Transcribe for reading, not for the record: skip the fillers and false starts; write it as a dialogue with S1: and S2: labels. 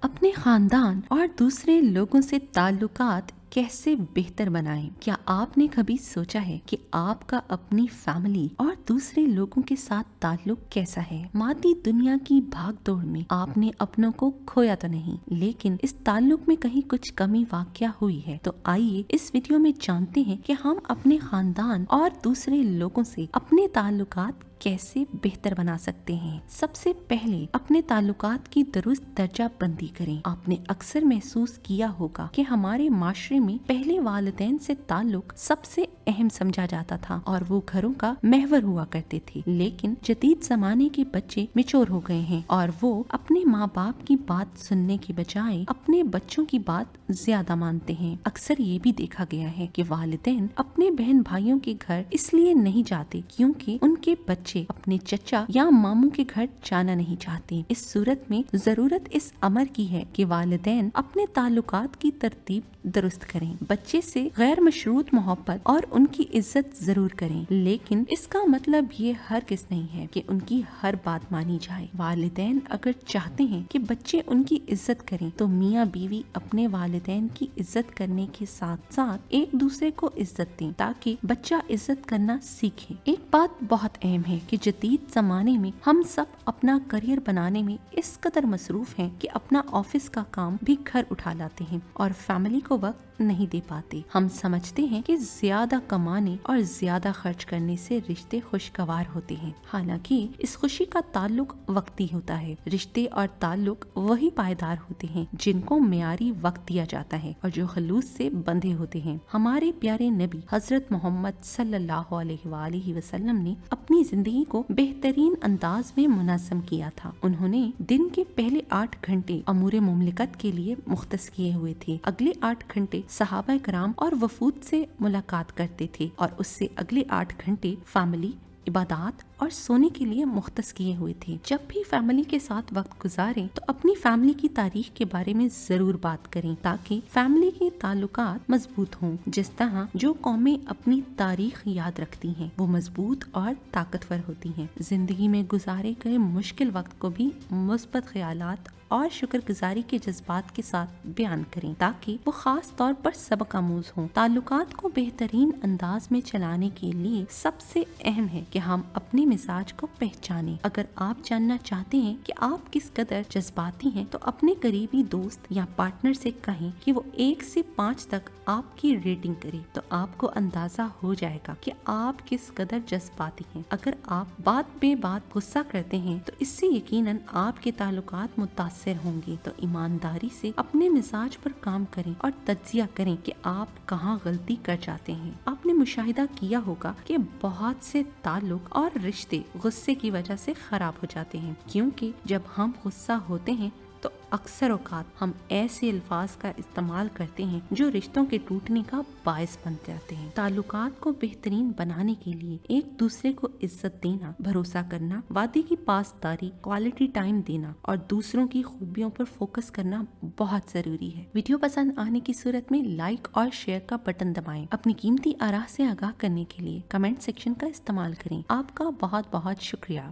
S1: अपने खानदान और दूसरे लोगों से ताल्लुकात कैसे बेहतर बनाएं? क्या आपने कभी सोचा है कि आपका अपनी फैमिली और दूसरे लोगों के साथ ताल्लुक कैसा है? मादी दुनिया की भागदौड़ में आपने अपनों को खोया तो नहीं, लेकिन इस ताल्लुक में कहीं कुछ कमी वाक़या हुई है। तो आइए इस वीडियो में जानते हैं कि हम अपने खानदान और दूसरे लोगों से अपने ताल्लुकात कैसे बेहतर बना सकते हैं। सबसे पहले अपने ताल्लुकात की दुरुस्त दर्जा बंदी करें। आपने अक्सर महसूस किया होगा कि हमारे माशरे में पहले वालिदैन से ताल्लुक सबसे अहम समझा जाता था और वो घरों का महवर हुआ करते थे। लेकिन जदीद जमाने के बच्चे मैच्योर हो गए हैं और वो अपने माँ बाप की बात सुनने के बजाय अपने बच्चों की बात ज्यादा मानते हैं। अक्सर ये भी देखा गया है कि वालिदैन अपने बहन भाइयों के घर इसलिए नहीं जाते क्योंकि उनके बच्चे अपने चचा या मामू के घर जाना नहीं चाहते। इस सूरत में जरूरत इस अमर की है कि वालिदैन अपने ताल्लुकात की तरतीब दुरुस्त करें। बच्चे से गैर मशरूत मोहब्बत और उनकी इज्जत जरूर करें, लेकिन इसका मतलब ये हरगिज़ नहीं है कि उनकी हर बात मानी जाए। वालिदैन अगर चाहते हैं कि बच्चे उनकी इज्जत करें तो मियाँ बीवी अपने वालिदैन की इज्जत करने के साथ साथ एक दूसरे को इज्जत दें ताकि बच्चा इज्जत करना सीखे। एक बात बहुत अहम है कि जदीद जमाने में हम सब अपना करियर बनाने में इस कदर मसरूफ हैं कि अपना ऑफिस का काम भी घर उठा लाते हैं और फैमिली को वक्त नहीं दे पाते। हम समझते हैं कि ज्यादा कमाने और ज्यादा खर्च करने से रिश्ते खुशगवार होते हैं, हालांकि इस खुशी का ताल्लुक वक्ती होता है। रिश्ते और ताल्लुक वही पायदार होते हैं जिनको मियारी वक्त दिया जाता है और जो खलूस से बंधे होते हैं। हमारे प्यारे नबी हजरत मोहम्मद सल्लल्लाहु अलैहि वसल्लम ने अपनी जिंदगी को बेहतरीन अंदाज में मुनज़्ज़म किया था। उन्होंने दिन के पहले 8 घंटे अमूरे मुमलिकत के लिए मुख्तस किए हुए थे। अगले 8 घंटे सहाबा कराम और वफूद से मुलाकात करते थे और उससे अगले 8 घंटे फैमिली, इबादत और सोने के लिए मुख्तस किए हुए थे। जब भी फैमिली के साथ वक्त गुजारें तो अपनी फैमिली की तारीख के बारे में जरूर बात करें ताकि फैमिली के ताल्लुकात मजबूत हों। जिस तरह जो कौमें अपनी तारीख याद रखती हैं वो मजबूत और ताकतवर होती हैं। जिंदगी में गुजारे गए मुश्किल वक्त को भी मुस्बत ख्यालात और शुक्रगुजारी के जज्बात के साथ बयान करें ताकि वो खास तौर पर सबक आमूज हों। ताल्लुकात को बेहतरीन अंदाज में चलाने के लिए सबसे अहम है कि हम अपने मिजाज को पहचानें। अगर आप जानना चाहते हैं कि आप किस कदर जज्बाती हैं तो अपने करीबी दोस्त या पार्टनर से कहें कि वो 1 से 5 तक आपकी रेटिंग करे तो आपको अंदाजा हो जाएगा कि आप किस कदर जज्बाती हैं। अगर आप बात बे बात गुस्सा करते हैं तो इससे यकीनन आपके ताल्लुकात मुतासिर होंगे। तो ईमानदारी से अपने मिजाज पर काम करें और तज्जिया करें कि आप कहाँ गलती कर जाते हैं। आपने मुशाहिदा किया होगा कि बहुत से ताल्लुक और रिश्ते गुस्से की वजह से खराब हो जाते हैं क्योंकि जब हम गुस्सा होते हैं तो अक्सर औकात हम ऐसे अल्फाज का इस्तेमाल करते हैं जो रिश्तों के टूटने का बायस बन जाते हैं। ताल्लुकात को बेहतरीन बनाने के लिए एक दूसरे को इज्जत देना, भरोसा करना, वादे की पासदारी, क्वालिटी टाइम देना और दूसरों की खूबियों पर फोकस करना बहुत जरूरी है। वीडियो पसंद आने की सूरत में लाइक और शेयर का बटन दबाएं। अपनी कीमती आराह से आगाह करने के लिए कमेंट सेक्शन का इस्तेमाल करें। आपका बहुत बहुत शुक्रिया।